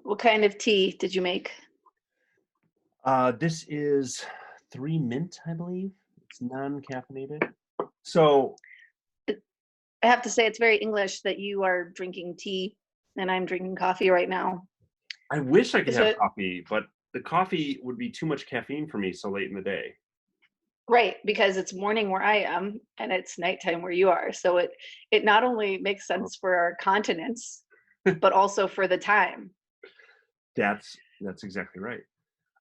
What kind of tea did you make? This is 3 mint, I believe. It's non-caffeinated. So I have to say it's very English that you are drinking tea and I'm drinking coffee right now. I wish I could Is have it coffee, but the coffee would be too much caffeine for me so late in the day. right? Because it's morning where I am and it's nighttime where you are. So it not only makes sense for our continents, but also for the time. That's exactly right.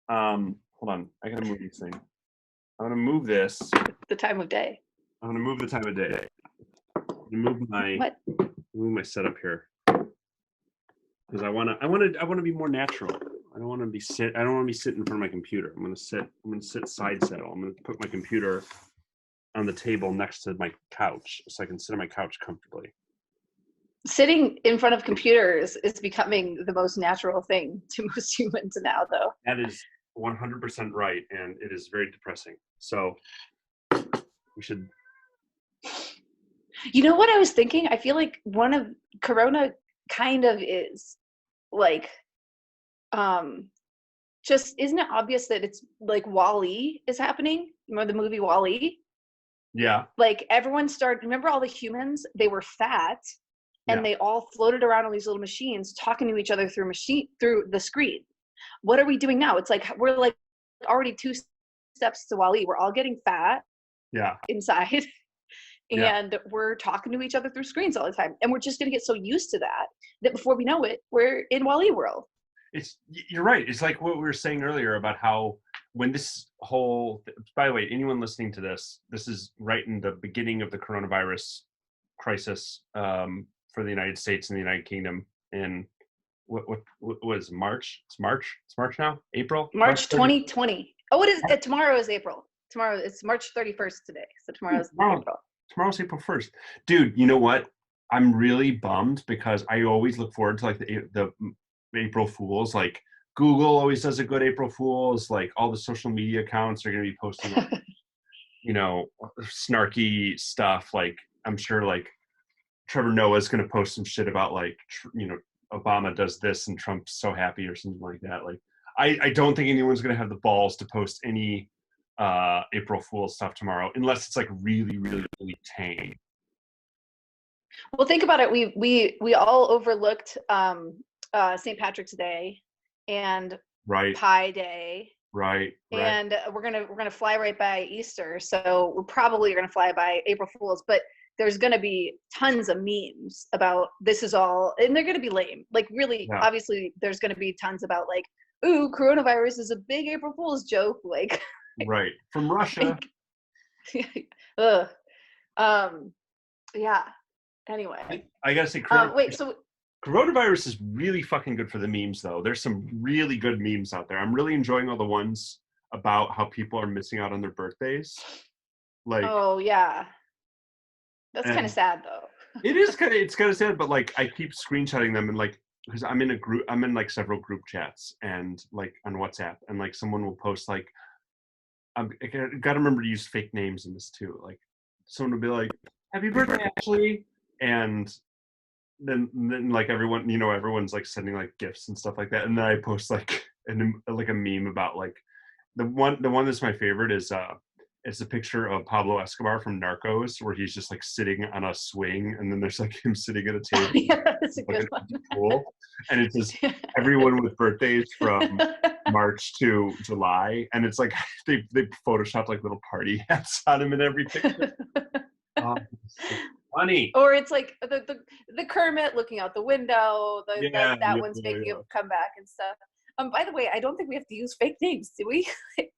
Hold on. I gotta move this thing. I'm gonna move this. The time of day. I'm gonna move the time of day. I'm gonna move my setup here because I wanna be more natural. I don't want to be sitting in front of my computer. I'm gonna sit side saddle. I'm gonna put my computer on the table next to my couch so I can sit on my couch comfortably. Sitting in front of computers is becoming the most natural thing to most humans now, though. That is 100% right, and it is very depressing. So we should. You know what I was thinking? I feel like one of Corona kind of is like, just isn't it obvious that it's like Wall-E is happening? Remember the movie Wall-E? Yeah. Like everyone started. Remember all the humans? They were fat, and Yeah. they all floated around on these little machines, talking to each other through the screen. What are we doing now? It's like we're like already 2 steps to Wall-E. We're all getting fat. Yeah. Inside. Yeah. And we're talking to each other through screens all the time. And we're just going to get so used to that before we know it, we're in Wall-E world. You're right. It's like what we were saying earlier about how when this whole, by the way, anyone listening to this is right in the beginning of the coronavirus crisis for the United States and the United Kingdom in what was March? It's March now? April? March 2020. Oh, what is it? Tomorrow is April. Tomorrow, it's March 31st today. So tomorrow's April. Tomorrow's April 1st. Dude, you know what? I'm really bummed because I always look forward to like the April Fools. Like Google always does a good April Fools. Like all the social media accounts are going to be posting, like, snarky stuff. Like I'm sure like Trevor Noah's going to post some shit about like, Obama does this and Trump's so happy or something like that. Like I don't think anyone's going to have the balls to post any April Fool's stuff tomorrow unless it's like really, really, really tame. Well, think about it. We all overlooked St. Patrick's Day and Pi Day. Right. And we're gonna fly right by Easter, so we probably are gonna fly by April Fools. But there's gonna be tons of memes about this is all, and they're gonna be lame. Like really, obviously, there's gonna be tons about like, ooh, coronavirus is a big April Fool's joke. Like, right from Russia. Yeah. Anyway, I gotta say, coronavirus is really fucking good for the memes, though. There's some really good memes out there. I'm really enjoying all the ones about how people are missing out on their birthdays. Like, oh yeah, that's kind of sad, though. It's kind of sad, but like I keep screenshotting them and like because I'm in like several group chats and like on WhatsApp, and like someone will post like, I gotta remember to use fake names in this too. Like someone will be like, "Happy birthday, Ashley," and then like everyone, everyone's like sending like gifts and stuff like that, and then I post like a meme about like the one that's my favorite is it's a picture of Pablo Escobar from Narcos where he's just like sitting on a swing, and then there's like him sitting at a table. Yeah, that's a good one. Cool. And it's just everyone with birthdays from March to July, and it's like they photoshopped like little party hats on him in every picture. Oh, so funny. Or it's like the Kermit looking out the window. That one's making a comeback and stuff. By the way, I don't think we have to use fake names, do we?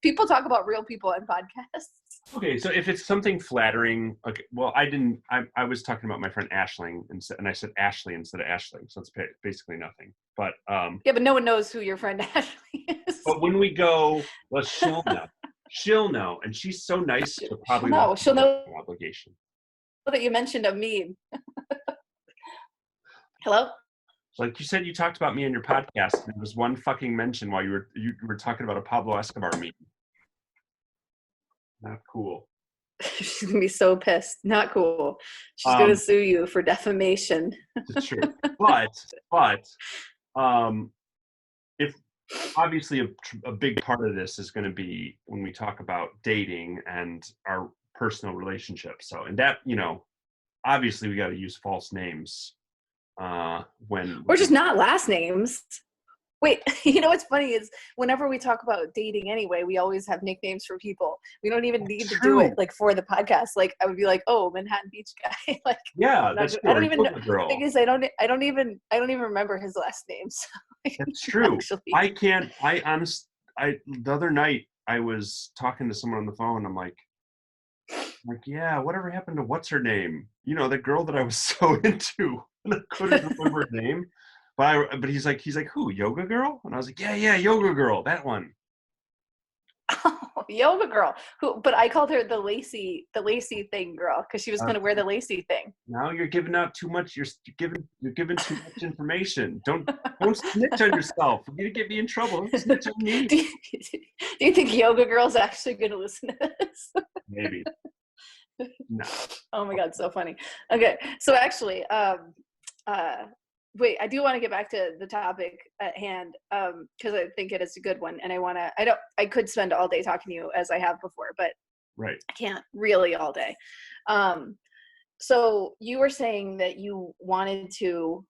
People talk about real people on podcasts. Okay, so if it's something flattering, okay. Well, I was talking about my friend Ashling, and I said Ashley instead of Ashling, so it's basically nothing. But yeah, but no one knows who your friend Ashley is. But when we go, well, she'll know. She'll know, and she's so nice. She'll know. Obligation. That you mentioned a meme. Hello? Like you said, you talked about me on your podcast, and there was one fucking mention while you were talking about a Pablo Escobar meme. Not cool. She's gonna be so pissed. Not cool. She's gonna sue you for defamation. It's true. But if obviously a big part of this is going to be when we talk about dating and our personal relationships. So, and that, obviously we got to use false names when or just not last names. Wait, what's funny is whenever we talk about dating anyway, we always have nicknames for people. We don't even need to do it like for the podcast. Like I would be like, "Oh, Manhattan Beach guy." Like, yeah, that's true. I don't even know. Girl. The thing is, I don't even remember his last name. So that's true. Actually. The other night I was talking to someone on the phone. I'm like, yeah, whatever happened to what's her name? The girl that I was so into, and I couldn't remember her name. But he's like, who? Yoga Girl? And I was like, yeah, Yoga Girl, that one. Oh, Yoga Girl. Who? But I called her the lacy thing girl because she was going to wear the lacy thing. Now you're giving out too much. You're giving too much information. Don't snitch on yourself. You're gonna get me in trouble. Don't snitch on me. Do you think Yoga Girl's actually going to listen to this? Maybe. No. Oh my God, so funny. Okay, so actually, wait, I do want to get back to the topic at hand because I think it is a good one, and I could spend all day talking to you as I have before, but right, I can't really all day. So you were saying that you wanted to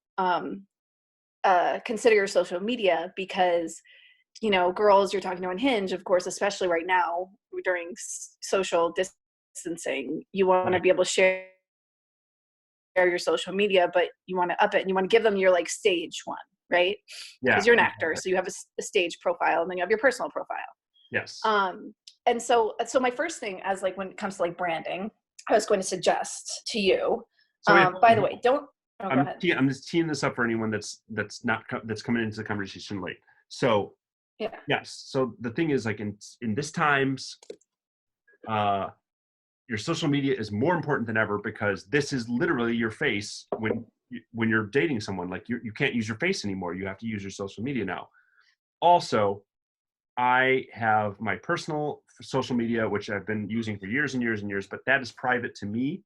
consider your social media because girls you're talking to on Hinge, of course, especially right now during social distancing, you want to be able to share your social media, but you want to up it and you want to give them your like stage one, right? Yeah. Because you're an actor, so you have a stage profile and then you have your personal profile. Yes. And so my first thing as like when it comes to like branding, I was going to suggest to you. By the way, go ahead. I'm just teeing this up for anyone that's coming into the conversation late. So yeah. Yes. So the thing is, like in this times, your social media is more important than ever because this is literally your face when you're dating someone. Like you can't use your face anymore. You have to use your social media now. Also, I have my personal social media, which I've been using for years and years and years, but that is private to me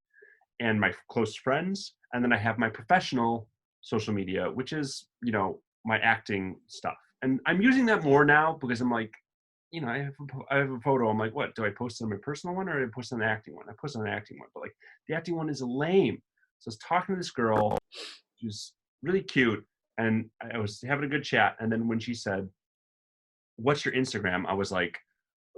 and my close friends. And then I have my professional social media, which is, my acting stuff. And I'm using that more now because I'm like, I have a photo. I'm like, what? Do I post it on my personal one or do I post it on the acting one? I post it on the acting one, but like the acting one is lame. So I was talking to this girl, she was really cute, and I was having a good chat. And then when she said, "What's your Instagram?" I was like,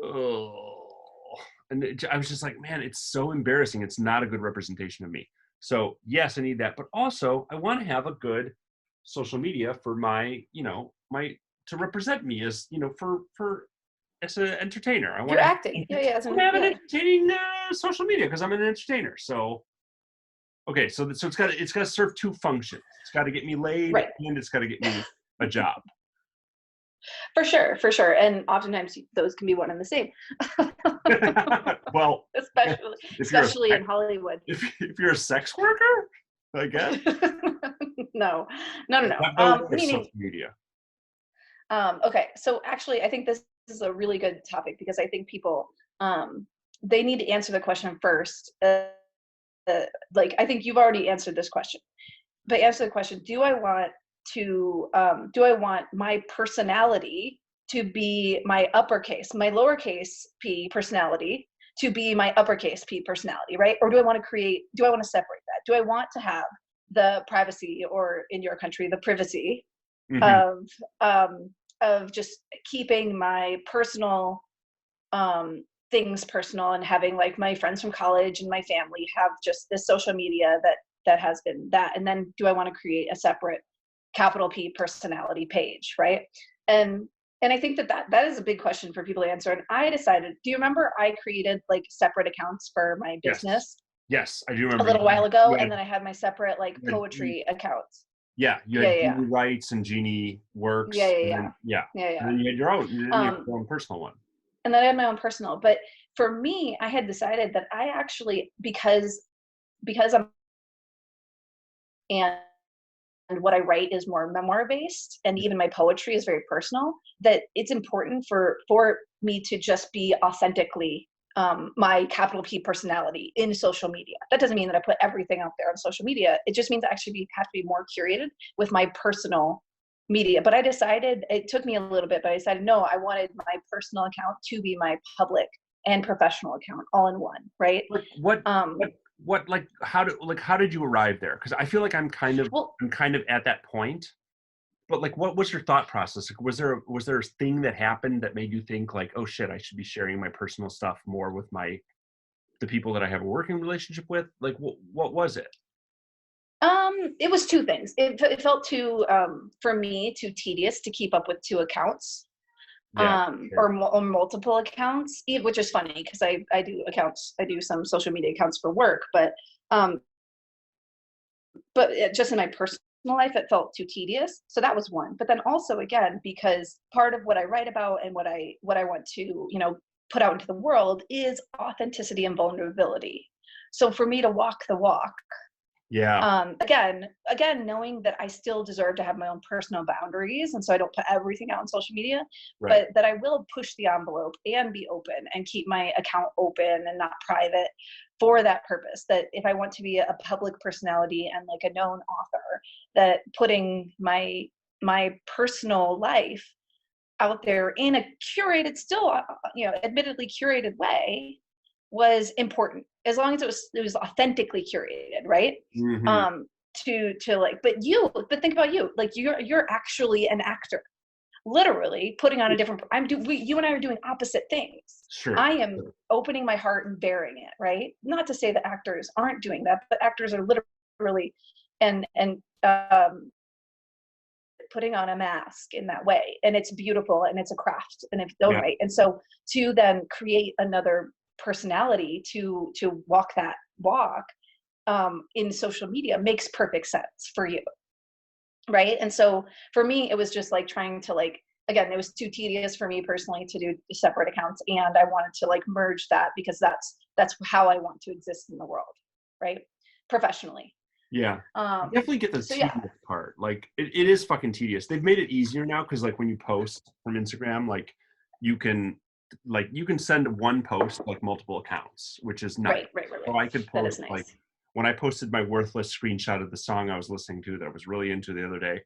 oh, and I was just like, man, it's so embarrassing. It's not a good representation of me. So yes, I need that, but also I want to have a good social media for my, to represent me as, for as an entertainer. I want You're acting. Yeah. As an entertaining social media because I'm an entertainer. So, okay, so it's got to serve two functions. It's got to get me laid, right, and it's got to get me a job. For sure, and oftentimes those can be one and the same. Well, especially in Hollywood. If you're a sex worker, I guess. No. Meaning social media. Okay, so actually, I think this is a really good topic because I think people they need to answer the question first. Like I think you've already answered this question, but answer the question: do I want my personality to be my uppercase, my lowercase p personality to be my uppercase p personality, right? Or do I want to separate that? Do I want to have the privacy, or in your country, the privacy of just keeping my personal things personal and having like my friends from college and my family have just this social media that has been that, and then do I want to create a separate capital P personality page, right? And I think that is a big question for people to answer. And I decided, do you remember I created like separate accounts for my business? Yes, I do remember. A little while ago, and then I had my separate like poetry accounts. Yeah, you had Eugenie Writes and Eugenie Works. Yeah. And then you had your own personal one. And then I had my own personal. But for me, I had decided that I actually, because I'm, and what I write is more memoir based, and even my poetry is very personal, that it's important for me to just be authentically my capital P personality in social media. That doesn't mean that I put everything out there on social media. It just means I actually have to be more curated with my personal media. But I decided, it took me a little bit, but I decided, no, I wanted my personal account to be my public and professional account all in one, right? Like how did you arrive there? Because I feel like I'm kind of at that point. But like, what was your thought process? Like, was there a thing that happened that made you think like, oh shit, I should be sharing my personal stuff more with the people that I have a working relationship with? Like, what was it? It was two things. It felt too, for me, too tedious to keep up with two accounts, Yeah, or, sure. or multiple accounts, which is funny because I do accounts, I do some social media accounts for work, um, but just in my personal life, it felt too tedious. So that was one. But then also, again, because part of what I write about and what I want to, put out into the world is authenticity and vulnerability. So for me to walk the walk, Yeah. again, knowing that I still deserve to have my own personal boundaries, and so I don't put everything out on social media, Right. but that I will push the envelope and be open and keep my account open and not private for that purpose. That if I want to be a public personality and like a known author, that putting my personal life out there in a curated, still, admittedly curated way, was important, as long as it was authentically curated, right? Mm-hmm. To like, but think about you, like you're actually an actor, literally putting on a different, you and I are doing opposite things. Sure. I am opening my heart and bearing it, right? Not to say that actors aren't doing that, but actors are literally and putting on a mask in that way, and it's beautiful and it's a craft in its own right. And so to then create another personality to walk that walk in social media makes perfect sense for you, right? And so for me, it was just like trying to, like, again, it was too tedious for me personally to do separate accounts, and I wanted to like merge that because that's how I want to exist in the world, right? Professionally. Yeah. I definitely get the tedious part. Like it is fucking tedious. They've made it easier now because like when you post from Instagram, like you can send one post like multiple accounts, which is nice. Right. So I could post nice. like when I posted my worthless screenshot of the song I was listening to that I was really into the other day,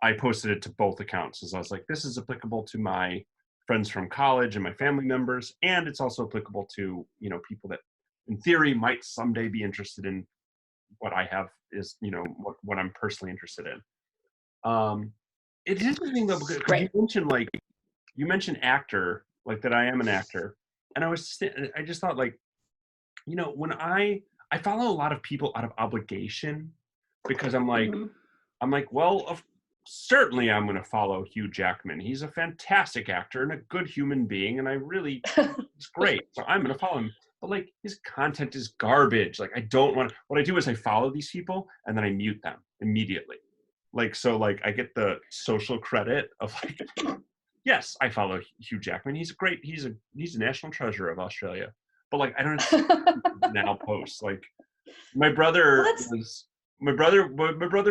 I posted it to both accounts as I was like, this is applicable to my friends from college and my family members, and it's also applicable to, people that in theory might someday be interested in what I have is, what I'm personally interested in. It's interesting though, because you mentioned actor, like that I am an actor. And I just thought like, when I follow a lot of people out of obligation because I'm like, well, certainly I'm going to follow Hugh Jackman. He's a fantastic actor and a good human being. And it's great. So I'm going to follow him. But like his content is garbage. Like I don't want to, what I do is I follow these people and then I mute them immediately. Like, so like I get the social credit of like, yes, I follow Hugh Jackman. He's a national treasure of Australia. But like, I don't now post like my brother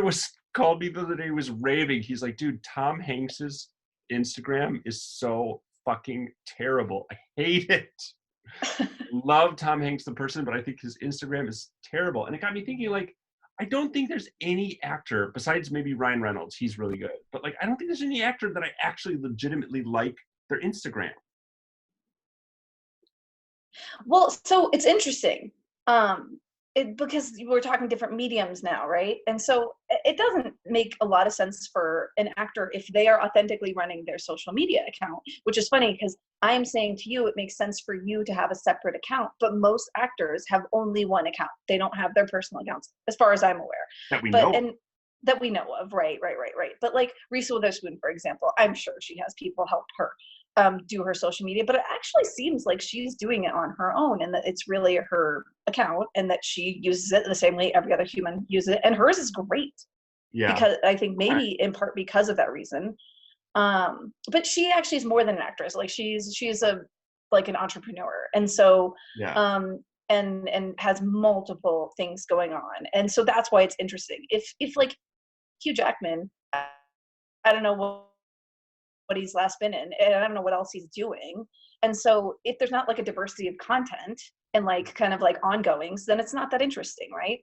was called me the other day. He was raving. He's like, dude, Tom Hanks's Instagram is so fucking terrible. I hate it. Love Tom Hanks the person, but I think his Instagram is terrible. And it got me thinking, like, I don't think there's any actor besides maybe Ryan Reynolds. He's really good, but like, I don't think there's any actor that I actually legitimately like their Instagram. Well, so it's interesting. Because we're talking different mediums now, right? And so it doesn't make a lot of sense for an actor if they are authentically running their social media account, which is funny because I am saying to you, it makes sense for you to have a separate account, but most actors have only one account. They don't have their personal accounts, as far as I'm aware. That we know. And that we know of, right. But like Reese Witherspoon, for example, I'm sure she has people help her do her social media, but it actually seems like she's doing it on her own and that it's really her account and that she uses it the same way every other human uses it. And hers is great. Yeah. Because I think maybe in part because of that reason. But she actually is more than an actress. Like she's an entrepreneur. And so, and has multiple things going on. And so that's why it's interesting. If like Hugh Jackman, I don't know what he's last been in, and I don't know what else he's doing. And so if there's not like a diversity of content, and like kind of like ongoings, then it's not that interesting, right?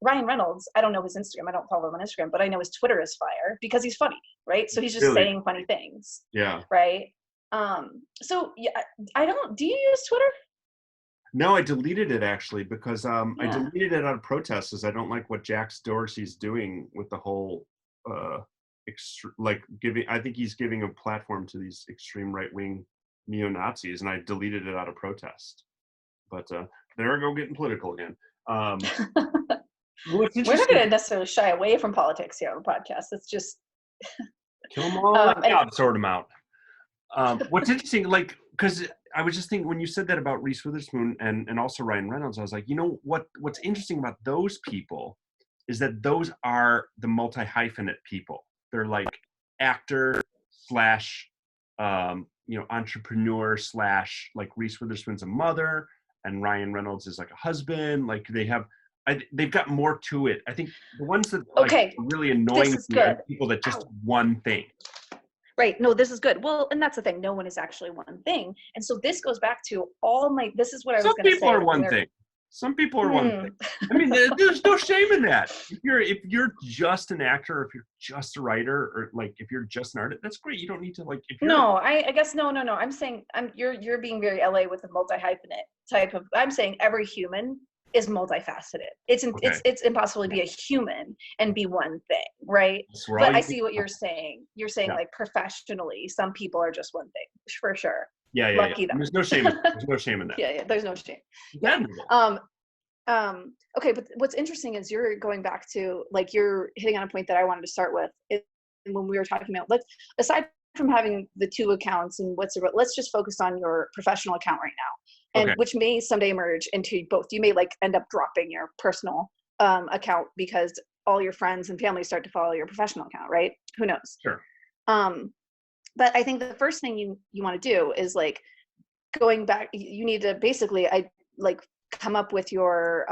Ryan Reynolds, I don't know his Instagram. I don't follow him on Instagram, but I know his Twitter is fire because he's funny, right? So he's just Really? saying funny things. Yeah. Right. So yeah, do you use Twitter? No, I deleted it actually because I Yeah. deleted it out of protest as I don't like what Jack Dorsey's doing with the whole I think he's giving a platform to these extreme right-wing neo-Nazis, and I deleted it out of protest. But there I go getting political again. We're not going to necessarily shy away from politics here on the podcast. It's just kill them all, sort them out. What's interesting, like, because I was just thinking when you said that about Reese Witherspoon and also Ryan Reynolds, I was like, you know what's interesting about those people is that those are the multi-hyphenate people. They're like actor slash entrepreneur slash, like Reese Witherspoon's a mother and Ryan Reynolds is like a husband. Like they've got more to it. I think the ones that are really annoying are people that just one thing. Right. No, this is good. Well, and that's the thing. No one is actually one thing. And so this goes back to this is what I was going to say. Some people are one thing. Some people are one thing. I mean, there's no shame in that. If you're just an actor, or if you're just a writer, or like if you're just an artist, that's great. You don't need to like. I guess no. I'm saying you're being very LA with the multi-hyphenate type of. I'm saying every human is multifaceted. It's impossible to be a human and be one thing, right? But I see what you're saying. You're saying like professionally, some people are just one thing for sure. Yeah. Lucky them. There's no shame. There's no shame in that. Yeah. There's no shame. Yeah. Okay, but what's interesting is you're going back to like you're hitting on a point that I wanted to start with. When we were talking about aside from having the two accounts and let's just focus on your professional account right now, and which may someday merge into both. You may like end up dropping your personal account because all your friends and family start to follow your professional account, right? Who knows? Sure. But I think the first thing you want to do is like going back. You need to basically come up with your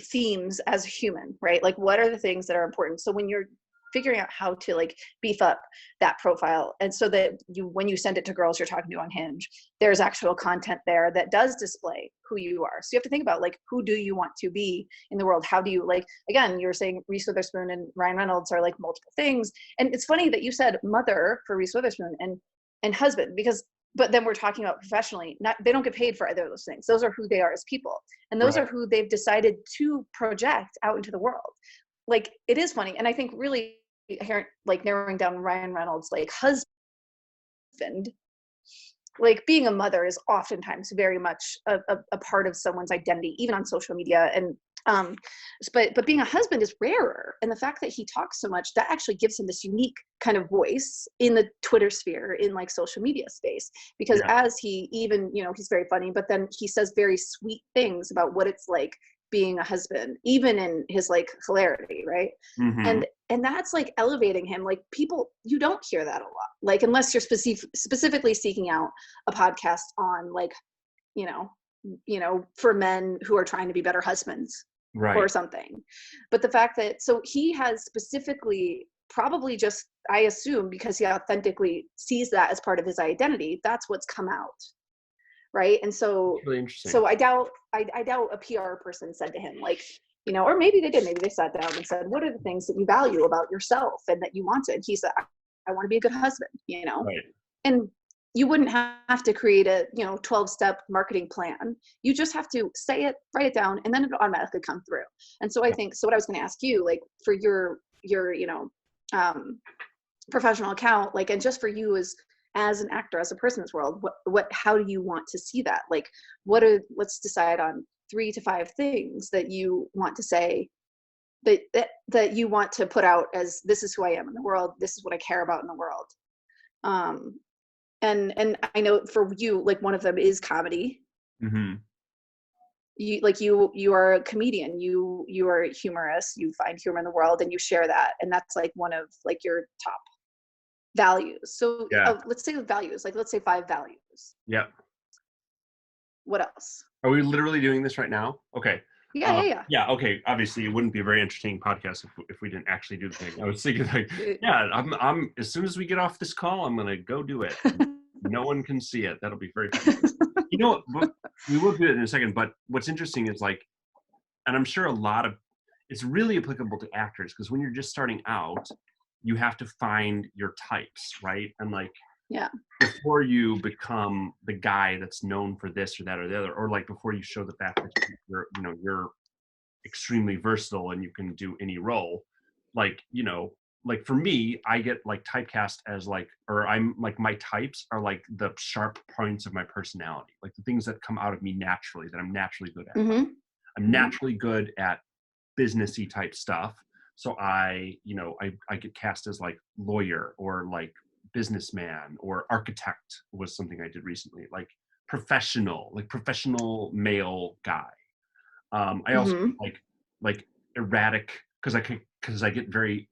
themes as a human, right? Like what are the things that are important? So when you're figuring out how to like beef up that profile, and so that when you send it to girls you're talking to on Hinge, there's actual content there that does display who you are. So you have to think about like, who do you want to be in the world? How do you again, you were saying Reese Witherspoon and Ryan Reynolds are like multiple things. And it's funny that you said mother for Reese Witherspoon and husband, but then we're talking about professionally, they don't get paid for either of those things. Those are who they are as people. And those are who they've decided to project out into the world. Like, it is funny. And I think really narrowing down Ryan Reynolds, like husband, like being a mother is oftentimes very much a part of someone's identity, even on social media. And but being a husband is rarer, and the fact that he talks so much, that actually gives him this unique kind of voice in the Twitter sphere, in like social media space, because as he even, he's very funny, but then he says very sweet things about what it's like being a husband, even in his like hilarity, right? And that's like elevating him. Like, people, you don't hear that a lot, like unless you're specifically seeking out a podcast on like for men who are trying to be better husbands, or something. But the fact that, so he has specifically, probably just, I assume, because he authentically sees that as part of his identity, that's what's come out, right? And so really interesting. So I doubt a PR person said to him like, or maybe they did, maybe they sat down and said, what are the things that you value about yourself and that you wanted? He said, I want to be a good husband, and you wouldn't have to create a 12-step marketing plan. You just have to say it, write it down, and then it'll automatically come through. And so I think, so what I was going to ask you, like for your professional account, like, and just for you as an actor, as a person in this world, how do you want to see that? Like, let's decide on 3 to 5 things that you want to say, that you want to put out as, this is who I am in the world, this is what I care about in the world. And I know for you, like, one of them is comedy. You are a comedian, you are humorous, you find humor in the world and you share that, and that's like one of like your top values. So let's say values, like let's say 5 values. What else? Are we literally doing this right now? Okay. Yeah. Okay. Obviously, it wouldn't be a very entertaining podcast if we didn't actually do the thing. I was thinking like, I'm as soon as we get off this call, I'm gonna go do it. No one can see it. That'll be very funny. We will do it in a second, but what's interesting is like, and I'm sure it's really applicable to actors, because when you're just starting out, you have to find your types, right? And like, yeah, before you become the guy that's known for this or that or the other, or like before you show the fact that you're extremely versatile and you can do any role, like, like for me, I get like typecast as like, or I'm like, my types are like the sharp points of my personality, like the things that come out of me naturally, that I'm naturally good at. mm-hmm. I'm naturally good at businessy type stuff. So I get cast as like lawyer or like businessman, or architect was something I did recently, like professional male guy. I also Mm-hmm. like erratic, because I get very,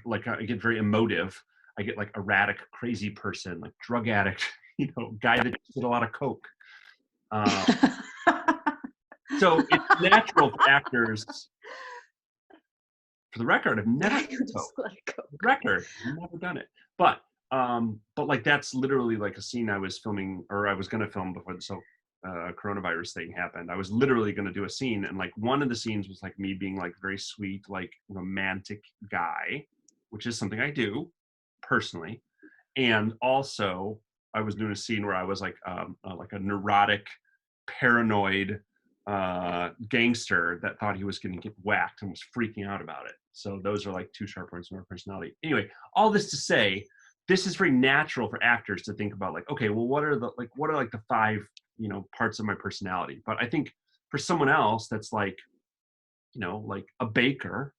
like I get very emotive. I get like erratic, crazy person, like drug addict, guy that did a lot of coke. Um, so it's natural for actors. For the record, I've never done coke. Just let it go. Record, I've never done it. But like that's literally like a scene I was filming, or I was gonna film before the coronavirus thing happened. I was literally gonna do a scene, and like one of the scenes was like me being like very sweet, like romantic guy, which is something I do personally. And also I was doing a scene where I was like a neurotic, paranoid gangster that thought he was going to get whacked and was freaking out about it. So those are like two sharp points in our personality. Anyway, all this to say, this is very natural for actors to think about like, okay, well, what are the five, parts of my personality? But I think for someone else that's like, like a baker,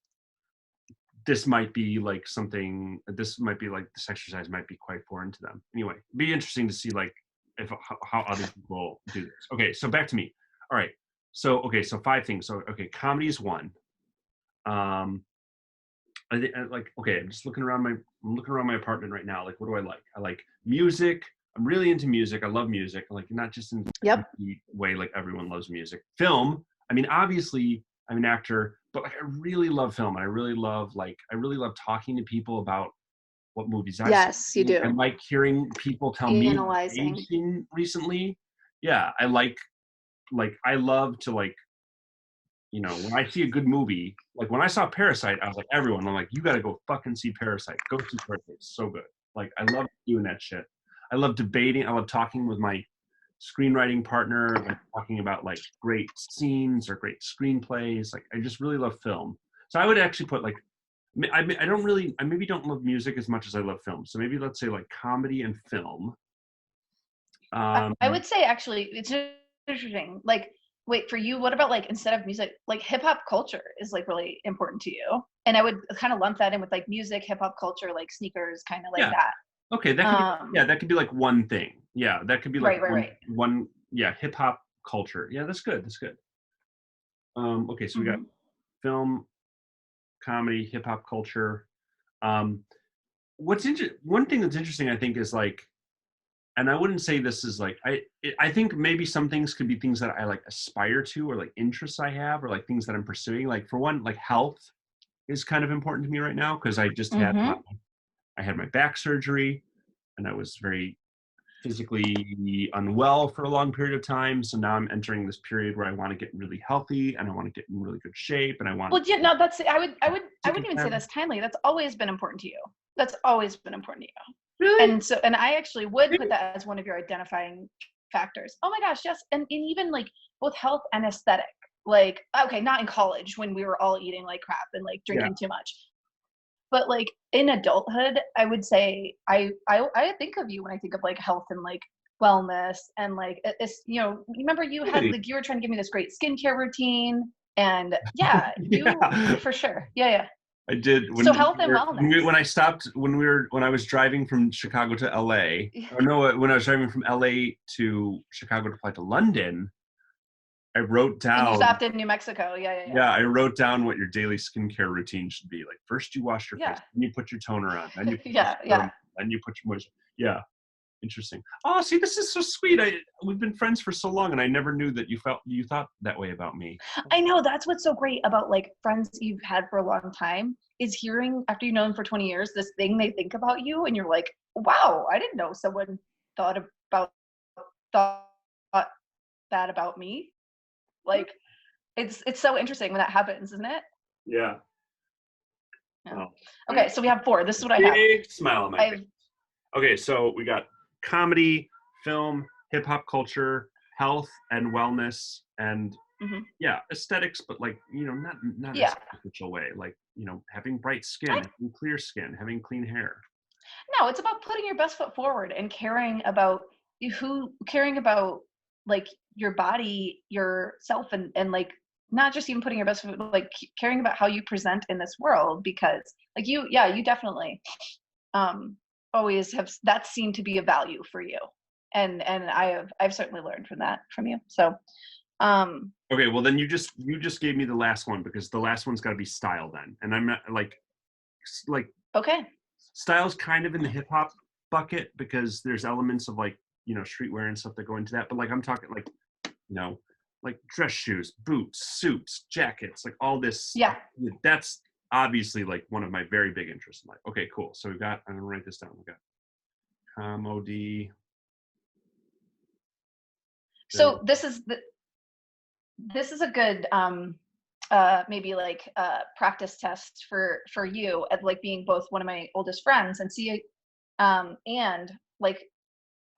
this might be like this exercise might be quite foreign to them. Anyway, it'd be interesting to see like how other people do this. Okay, so back to me. All right. So five things. So okay, comedy is one. I think like, okay, I'm looking around my apartment right now. Like, what do I like? I like music. I'm really into music. I love music. Like, not just in Yep. the way like everyone loves music. Film. I mean, obviously, I'm an actor, but like I really love film. And I really love talking to people about what movies I've Yes, you seen. I do. like hearing people tell me what they've Analyzing. seen recently. Yeah, I love to like, when I see a good movie, like when I saw Parasite, I was like, I'm like, you gotta go fucking see Parasite. Go see Parasite. It's so good. Like, I love doing that shit. I love debating. I love talking with my screenwriting partner, like talking about like great scenes or great screenplays. Like, I just really love film. So I would actually put like, I maybe don't love music as much as I love film. So maybe let's say like comedy and film. I would say actually it's interesting. Like, wait, for you, what about like instead of music, like hip hop culture is like really important to you? And I would kind of lump that in with like music, hip hop culture, like sneakers, kind of like Yeah. that. Okay, that could be like one thing. Yeah, that could be like Right. one yeah, hip hop culture. Yeah, that's good. That's good. Okay, so we got Mm-hmm. film, comedy, hip hop culture. Um, one thing that's interesting, I think, is like, and I wouldn't say this is like I think maybe some things could be things that I like aspire to, or like interests I have, or like things that I'm pursuing. Like for one, like health is kind of important to me right now, because Mm-hmm. I had my back surgery, and I was very physically unwell for a long period of time. So now I'm entering this period where I want to get really healthy, and I want to get in really good shape, and I want Well, yeah, no, that's I to wouldn't even say again. that's timely. That's always been important to you. That's always been important to you. Really? And I actually would put that as one of your identifying factors. Oh my gosh, yes. And even like both health and aesthetic. Like, okay, not in college when we were all eating like crap and like Yeah. drinking too much. But like in adulthood, I would say I think of you when I think of like health and like wellness and like it's remember you had Really? like you were trying to give me this great skincare routine and yeah, you Yeah. for sure. Yeah. I did So health and when wellness. I stopped when I was driving from Chicago to LA, or no, when I was driving from LA to Chicago to fly to London, I wrote And you down stopped in New Mexico. Yeah. yeah, I wrote down what your daily skincare routine should be. Like, first you wash your face, Yeah. then you put your toner on, then you put your Yeah. serum, then you put your moisture. Yeah, interesting. Oh, see, this is so sweet. We've been friends for so long, and I never knew that you thought that way about me. I know that's what's so great about like friends you've had for a long time is hearing after you've known them for 20 years this thing they think about you and you're like, wow, I didn't know someone thought about thought that about me. Like, it's so interesting when that happens, isn't it? Yeah. Yeah. Okay, so we have 4. This is what I have. Big smile on my face. Okay, so we got comedy, film, hip hop culture, health and wellness, and aesthetics, but like, not in a superficial way. Like, having bright skin, having clear skin, having clean hair. No, it's about putting your best foot forward and caring about like your body, yourself, and like not just even putting your best foot, like caring about how you present in this world, because like you definitely always have that seemed to be a value for you, and I've certainly learned from you. So okay, well then you just gave me the last one, because the last one's got to be style then, and I'm not like okay, style's kind of in the hip hop bucket, because there's elements of like streetwear and stuff that go into that, but like I'm talking like like dress shoes, boots, suits, jackets, like all this. Yeah, that's obviously like one of my very big interests in life. Okay, cool. So I'm gonna write this down. We got comedy. So this is a good maybe like practice test for you at like being both one of my oldest friends and see and like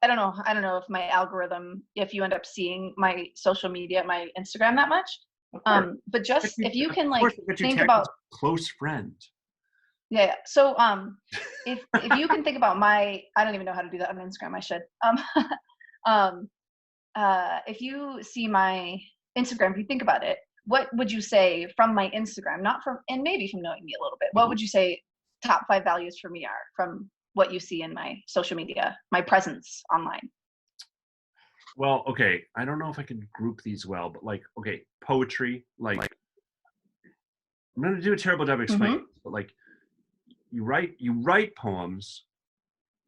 I don't know if my algorithm, if you end up seeing my social media, my Instagram that much, but just if you can like think about close friend. Yeah. So if you can think about I don't even know how to do that on Instagram. I should. If you see my Instagram, if you think about it, what would you say from my Instagram, not from, and maybe from knowing me a little bit, what would you say top 5 values for me are from what you see in my social media, my presence online? Well, okay. I don't know if I can group these well, but like, okay, poetry, like I'm going to do a terrible job explaining, but like you write poems,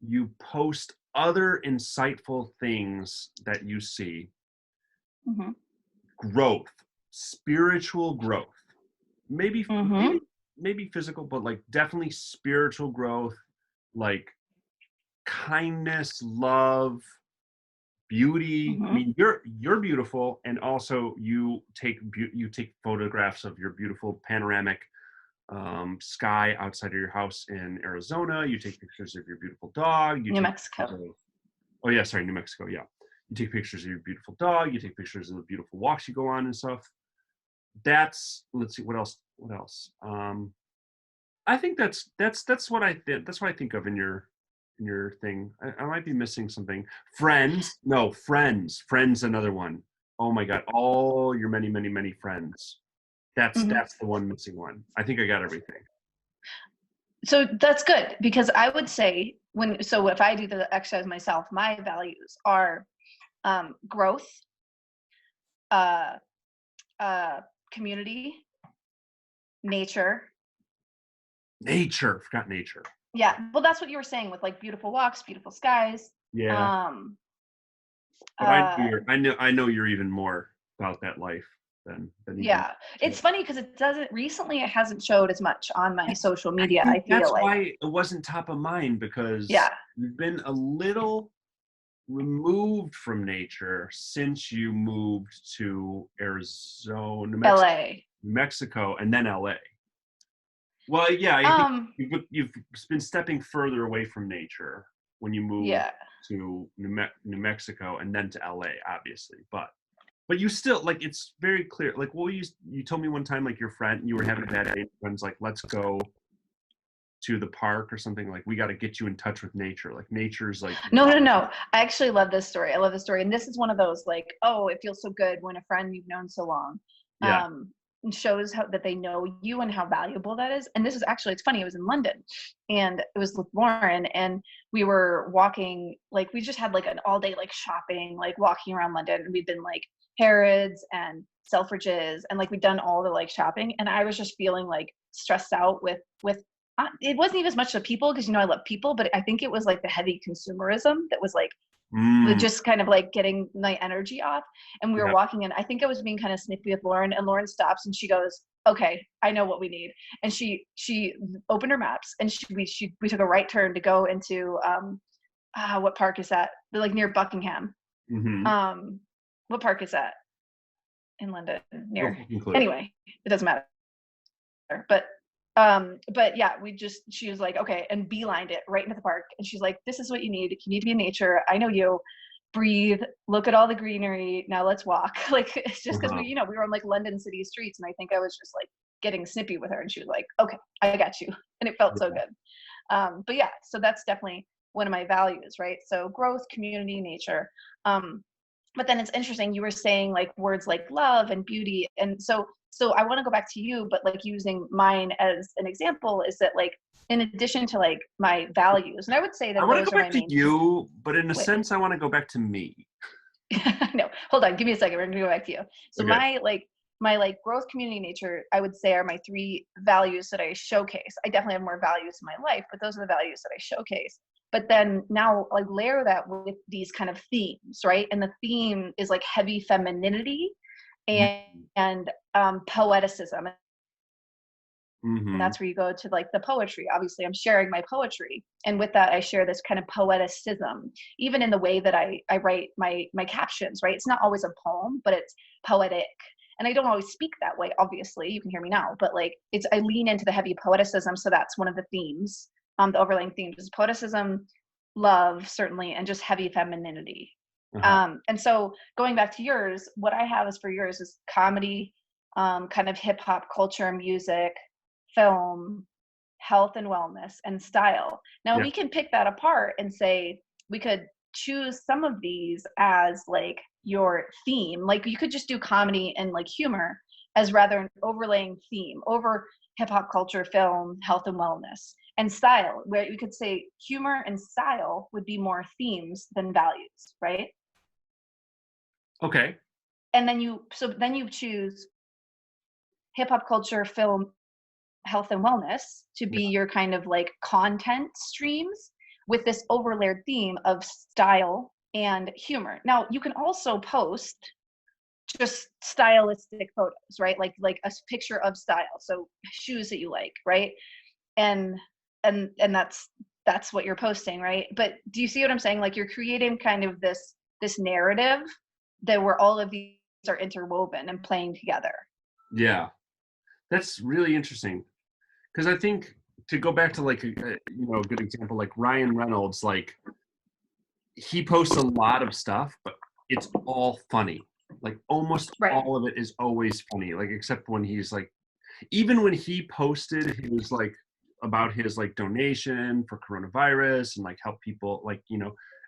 you post other insightful things that you see, growth, spiritual growth, maybe physical, but like definitely spiritual growth, like kindness, love, beauty. I mean, you're beautiful, and also you take photographs of your beautiful panoramic sky outside of your house in Arizona. You take pictures of your beautiful dog. New Mexico. New Mexico. Yeah, you take pictures of your beautiful dog. You take pictures of the beautiful walks you go on and stuff. Let's see, what else? I think that's what I think of in your thing. I might be missing something. Friends, another one. Oh my God, all your many, many, many friends. That's the one missing one. I think I got everything. So that's good, because I would say if I do the exercise myself, my values are growth, community, nature. Forgot nature. Yeah, well, that's what you were saying with like beautiful walks, beautiful skies. Yeah. But I know you're even more about that life than it's funny because it hasn't showed as much on my social media. I feel that's like why it wasn't top of mind, because you've been a little removed from nature since you moved to Arizona, Mexico, and then LA. Well, yeah, I think you've been stepping further away from nature when you moved to New Mexico and then to LA, obviously. But you still, like, it's very clear. Like, what you told me one time, like, you were having a bad day, and your friend's like, let's go to the park or something. Like, we got to get you in touch with nature. Like, nature's like... No. I actually love this story. I love this story. And this is one of those, like, oh, it feels so good when a friend you've known so long shows that they know you and how valuable that is. And this is actually, it's funny, it was in London, and it was with Lauren, and we were walking, like, we just had like an all day, like, shopping, like walking around London, and we'd been like Harrods and Selfridges, and like we'd done all the like shopping, and I was just feeling like stressed out with it wasn't even as much the people, because I love people, but I think it was like the heavy consumerism that was like just kind of like getting my energy off. And we were walking, and I think I was being kind of snippy with Lauren, and Lauren stops and she goes, okay, I know what we need. And she opened her maps, and we took a right turn to go into what park is that? Like near Buckingham. What park is that in London? Near. Clear. Anyway, it doesn't matter. But yeah, she was like, okay, and beelined it right into the park. And she's like, this is what you need. You need to be in nature. I know you. Breathe, look at all the greenery. Now let's walk. Like, it's just because we were on like London city streets, and I think I was just like getting snippy with her, and she was like, okay, I got you. And it felt so good. But yeah, so that's definitely one of my values, right? So growth, community, nature. But then it's interesting, you were saying like words like love and beauty. And so I want to go back to you, but like using mine as an example is that like, in addition to like my values, and I would say that I want to go back to you, but in a sense, I want to go back to me. No, hold on, give me a second. We're gonna go back to you. So okay. my growth, community, nature, I would say are my 3 values that I showcase. I definitely have more values in my life, but those are the values that I showcase. But then now like layer that with these kind of themes, right? And the theme is like heavy femininity and poeticism. And that's where you go to like the poetry. Obviously, I'm sharing my poetry. And with that, I share this kind of poeticism, even in the way that I write my captions, right? It's not always a poem, but it's poetic. And I don't always speak that way, obviously. You can hear me now. But like, I lean into the heavy poeticism. So that's one of the themes. The overlaying themes is poeticism, love, certainly, and just heavy femininity. And so going back to yours, what I have is for yours is comedy, kind of hip hop culture, music, film, health and wellness, and style. Now we can pick that apart and say we could choose some of these as like your theme. Like you could just do comedy and like humor as rather an overlaying theme over hip hop culture, film, health and wellness, and style, where you could say humor and style would be more themes than values, right? Okay. And then you choose hip hop culture, film, health and wellness to be your kind of like content streams with this overlaid theme of style and humor. Now you can also post just stylistic photos, right? Like a picture of style. So shoes that you like, right? And that's what you're posting, right? But do you see what I'm saying? Like you're creating kind of this narrative that where all of these are interwoven and playing together. Yeah, that's really interesting. Because I think to go back to like a good example, like Ryan Reynolds, like he posts a lot of stuff, but it's all funny. Like almost all of it is always funny. Like except when he's like, even when he posted his like about his like donation for coronavirus and like help people, like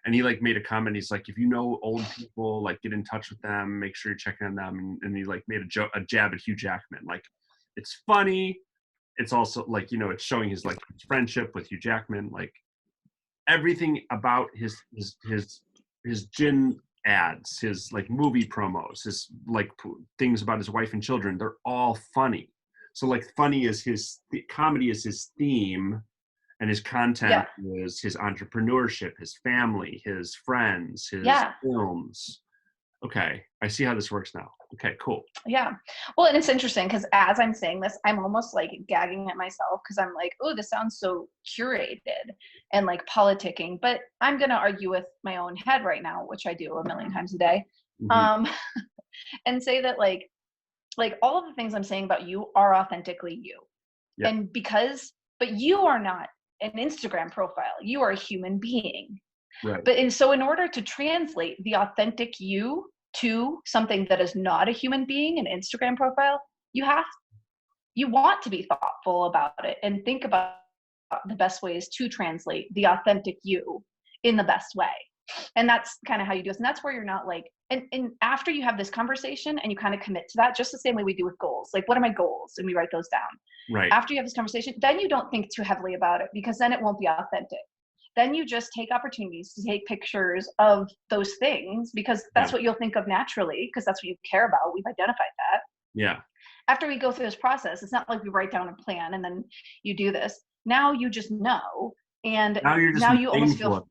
and he like made a comment. He's like, if you know old people, like get in touch with them, make sure you're checking on them. And he like made a jab at Hugh Jackman. Like it's funny. It's also like, it's showing his like his friendship with Hugh Jackman, like everything about his gin ads, his like movie promos, his like things about his wife and children, they're all funny. So like funny is comedy is his theme, and his content is his entrepreneurship, his family, his friends, his films. Okay, I see how this works now. Okay, cool. Yeah. Well, and it's interesting because as I'm saying this, I'm almost like gagging at myself because I'm like, oh, this sounds so curated and like politicking, but I'm going to argue with my own head right now, which I do a million times a day. And say that like all of the things I'm saying about you are authentically you. Yep. And but you are not an Instagram profile. You are a human being. Right. But so in order to translate the authentic you to something that is not a human being, an Instagram profile, you want to be thoughtful about it and think about the best ways to translate the authentic you in the best way. And that's kind of how you do it. And that's where you're not like, and after you have this conversation and you kind of commit to that, just the same way we do with goals, like what are my goals? And we write those down. Right. After you have this conversation, then you don't think too heavily about it because then it won't be authentic. Then you just take opportunities to take pictures of those things because that's what you'll think of naturally because that's what you care about. We've identified that. Yeah. After we go through this process, it's not like we write down a plan and then you do this. Now you just know. And now you almost feel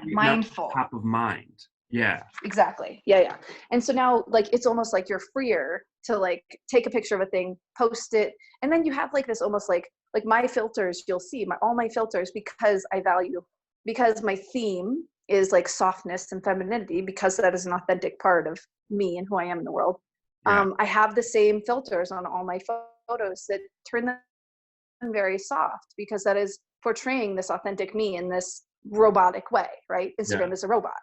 mindful. Top of mind. Yeah. Exactly. Yeah. And so now like it's almost like you're freer to like take a picture of a thing, post it, and then you have like this almost like my filters, you'll see all my filters because my theme is like softness and femininity, because that is an authentic part of me and who I am in the world. Yeah. I have the same filters on all my photos that turn them very soft, because that is portraying this authentic me in this robotic way, right? Instagram is a robot.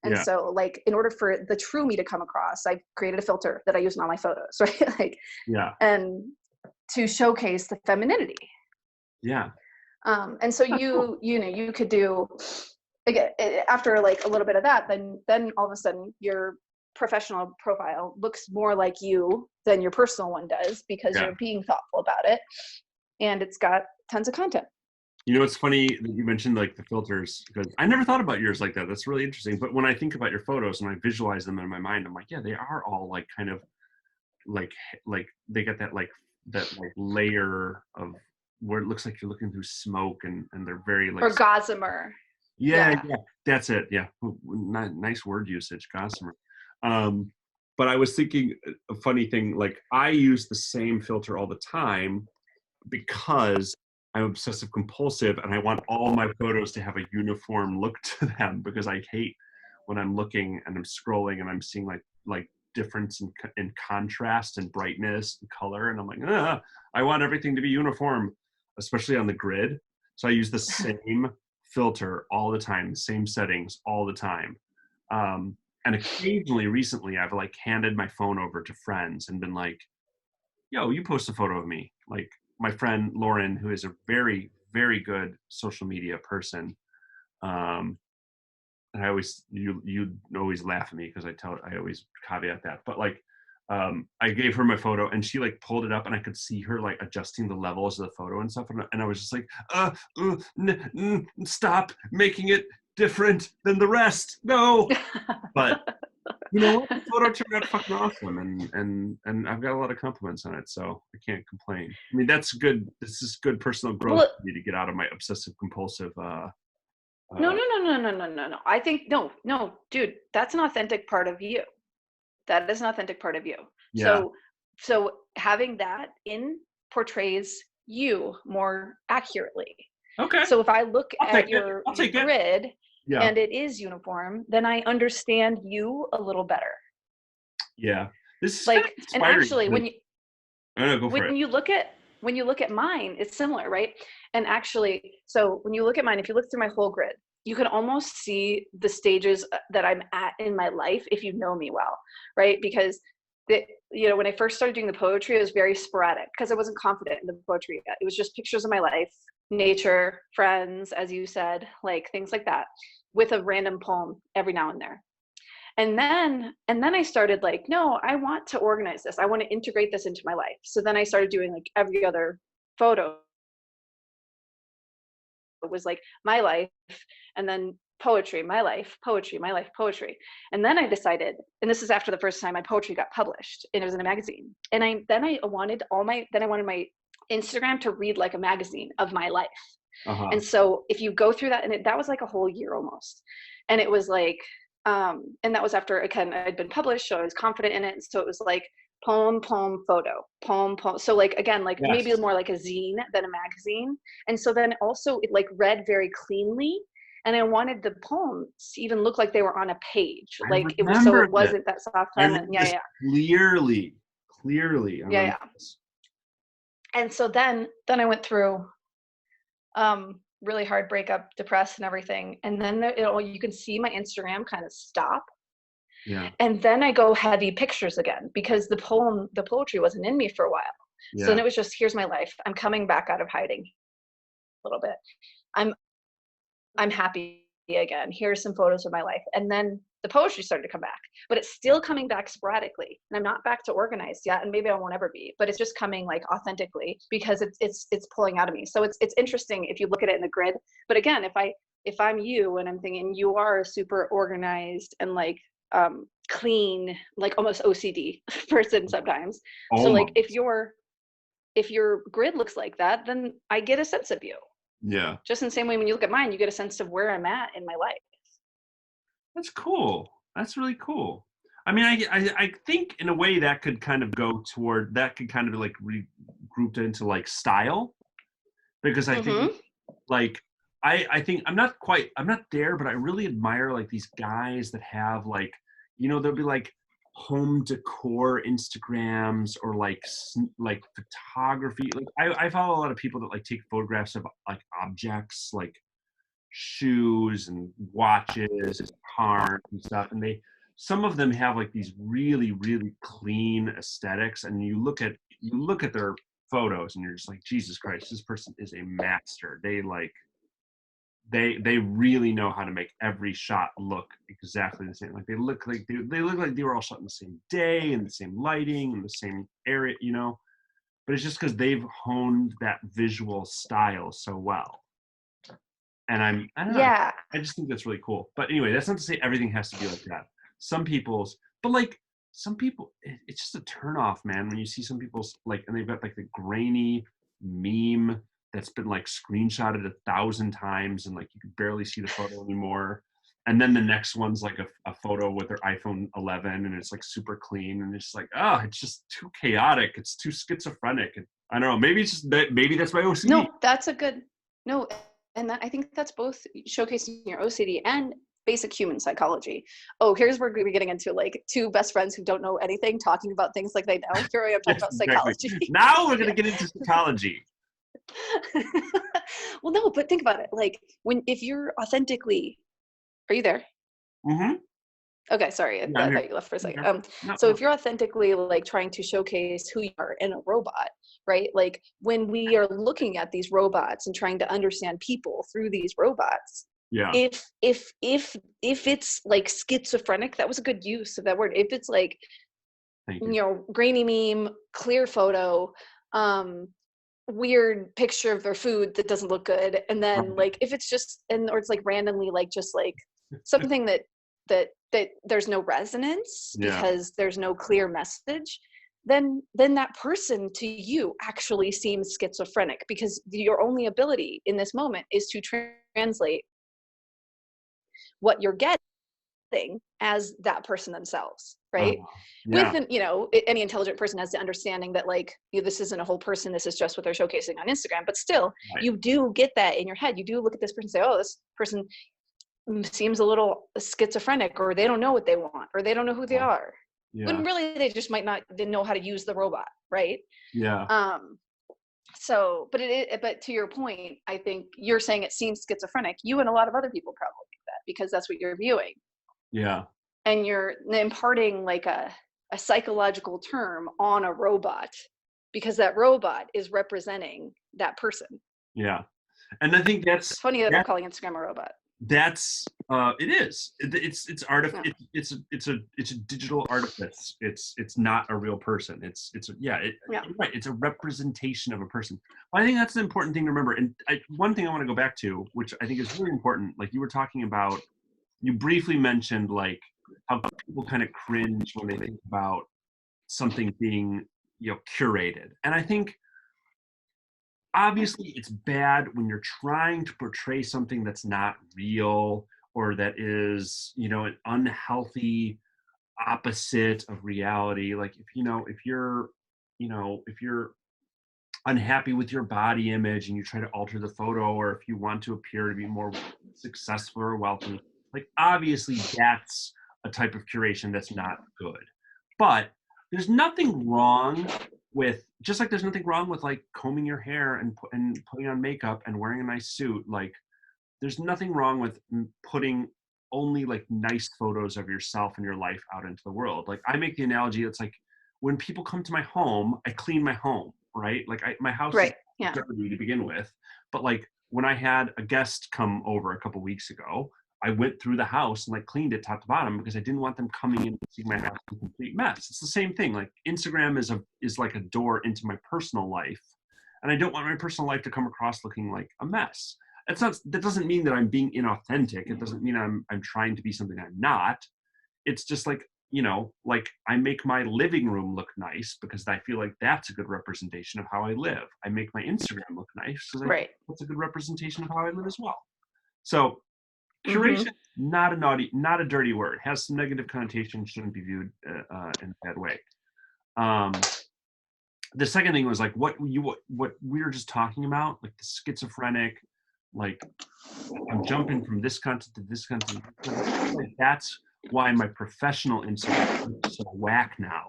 And so like, in order for the true me to come across, I created a filter that I use in all my photos, right? Like, and to showcase the femininity. And so you could do, again, after like a little bit of that, then all of a sudden your professional profile looks more like you than your personal one does, because you're being thoughtful about it, and it's got tons of content. You know, it's funny that you mentioned like the filters, because I never thought about yours like that. That's really interesting. But when I think about your photos and I visualize them in my mind, I'm like, yeah, they are all like kind of like they get that like layer of where it looks like you're looking through smoke, and they're very like or gossamer. Yeah, that's it. Yeah, nice word usage, gossamer. But I was thinking a funny thing. Like, I use the same filter all the time because I'm obsessive compulsive, and I want all my photos to have a uniform look to them, because I hate when I'm looking and I'm scrolling and I'm seeing like difference in contrast and brightness and color, and I'm like, I want everything to be uniform, especially on the grid. So I use the same filter all the time, the same settings all the time. And occasionally recently I've like handed my phone over to friends and been like, yo, you post a photo of me. Like, my friend Lauren, who is a very, very good social media person. And I always, you always laugh at me because I always caveat that, but like, I gave her my photo and she like pulled it up and I could see her like adjusting the levels of the photo and stuff. And I was just like, stop making it different than the rest. No. But you know what? The photo turned out fucking awesome, and I've got a lot of compliments on it, so I can't complain. I mean, that's good. This is good personal growth for me to get out of my obsessive compulsive. No. I think no, dude, that's an authentic part of you. That is an authentic part of you. Yeah. So having that in portrays you more accurately. Okay. So if I look at your grid and it is uniform, then I understand you a little better. Yeah. This is like, and actually when you look at mine, it's similar, right? And actually, so when you look at mine, if you look through my whole grid, you can almost see the stages that I'm at in my life if you know me well, right? Because when I first started doing the poetry, it was very sporadic because I wasn't confident in the poetry yet. It was just pictures of my life, nature, friends, as you said, like things like that, with a random poem every now and there. And then I started like, no, I want to organize this. I want to integrate this into my life. So then I started doing like every other photo. It was like my life, and then poetry, my life, poetry, my life, poetry. And then I decided, and this is after the first time my poetry got published and it was in a magazine. And I wanted my Instagram to read like a magazine of my life. And so if you go through that, and that was like a whole year almost. And it was like, and that was after, again, I'd been published, so I was confident in it. And so it was like poem, photo, poem. So like, again, like maybe more like a zine than a magazine. And so then also it like read very cleanly. And I wanted the poems to even look like they were on a page. Like it was, so it wasn't that soft feminine. Yeah. Clearly. Yeah. And so then I went through really hard breakup, depressed and everything. And then you can see my Instagram kind of stop. Yeah. And then I go heavy pictures again because the poetry wasn't in me for a while. Yeah. So then it was just, here's my life. I'm coming back out of hiding a little bit. I'm happy again. Here's some photos of my life. And then the poetry started to come back, but it's still coming back sporadically. And I'm not back to organized yet. And maybe I won't ever be, but it's just coming like authentically because it's pulling out of me. So it's interesting if you look at it in the grid. But again, if I'm you and I'm thinking you are a super organized and like clean, like almost OCD person sometimes. So like if your grid looks like that, then I get a sense of you. Yeah. Just in the same way when you look at mine, you get a sense of where I'm at in my life. That's cool. That's really cool. I mean, I think in a way that could kind of go toward, that could kind of like grouped into like style, because I think like I think I'm not there, but I really admire like these guys that have like, there'll be like home decor Instagrams or like photography. Like I follow a lot of people that like take photographs of like objects like shoes and watches and cars and stuff, and some of them have like these really really clean aesthetics, and you look at their photos and you're just like, Jesus Christ, this person is a master. They really know how to make every shot look exactly the same. Like they were all shot in the same day and the same lighting and the same area, but it's just because they've honed that visual style so well. And I don't know, Yeah. I just think that's really cool. But anyway, that's not to say everything has to be like that. Some people's, but like some people, it's just a turnoff, man. When you see some people's like, and they've got like the grainy meme that's been like screenshotted 1,000 times, and like you can barely see the photo anymore. And then the next one's like a photo with their iPhone 11, and it's like super clean, and it's like, oh, it's just too chaotic. It's too schizophrenic. And I don't know. Maybe it's just that. Maybe that's my OCD. No, that's a good no. And I think that's both showcasing your OCD and basic human psychology. Oh, here's where we're getting into like two best friends who don't know anything talking about things like they know. Here I am talking about psychology. Now we're going to get into psychology. Well, no, but think about it. Like if you're authentically, are you there? Mm-hmm. Okay, sorry, I thought you left for a second. So if you're authentically like trying to showcase who you are in a robot, right? Like when we are looking at these robots and trying to understand people through these robots, yeah. If it's like schizophrenic, that was a good use of that word. If it's like, grainy meme, clear photo, weird picture of their food that doesn't look good, and then like if it's just or it's like randomly like just like something that there's no resonance because there's no clear message, then that person to you actually seems schizophrenic, because your only ability in this moment is to translate what you're getting as that person themselves, right? With any intelligent person has the understanding that like, this isn't a whole person, this is just what they're showcasing on Instagram, but still you do get that in your head. You do look at this person and say, oh, this person seems a little schizophrenic, or they don't know what they want, or they don't know who they are, when really they just might not know how to use the robot, right? So but to your point, I think you're saying it seems schizophrenic. You and a lot of other people probably think that because that's what you're viewing, and you're imparting like a psychological term on a robot because that robot is representing that person. And I think that's it's funny that I'm calling Instagram a robot. That's it is. It's it's a digital artifice. It's not a real person. It's right. It's a representation of a person. Well, I think that's the important thing to remember. And one thing I want to go back to, which I think is really important, like you were talking about, you briefly mentioned like how people kind of cringe when they think about something being curated, and I think obviously it's bad when you're trying to portray something that's not real, or that is an unhealthy opposite of reality. Like if you're unhappy with your body image and you try to alter the photo, or if you want to appear to be more successful or wealthy, like obviously that's a type of curation that's not good. But there's nothing wrong with, just like there's nothing wrong with like combing your hair and putting on makeup and wearing a nice suit. Like there's nothing wrong with putting only like nice photos of yourself and your life out into the world. Like I make the analogy, it's like when people come to my home, I clean my home, right? Like my house is dirty to begin with, but like when I had a guest come over a couple weeks ago, I went through the house and like cleaned it top to bottom because I didn't want them coming in and seeing my house in a complete mess. It's the same thing. Like Instagram is like a door into my personal life, and I don't want my personal life to come across looking like a mess. That doesn't mean that I'm being inauthentic. It doesn't mean I'm trying to be something I'm not. It's just like, like I make my living room look nice because I feel like that's a good representation of how I live. I make my Instagram look nice because I think that's a good representation of how I live as well. So curation, not a dirty word. Has some negative connotation. Shouldn't be viewed in a bad way. The second thing was like what we were just talking about, like the schizophrenic, Like I'm jumping from this content to this content. Like that's why my professional Instagram is so whack now,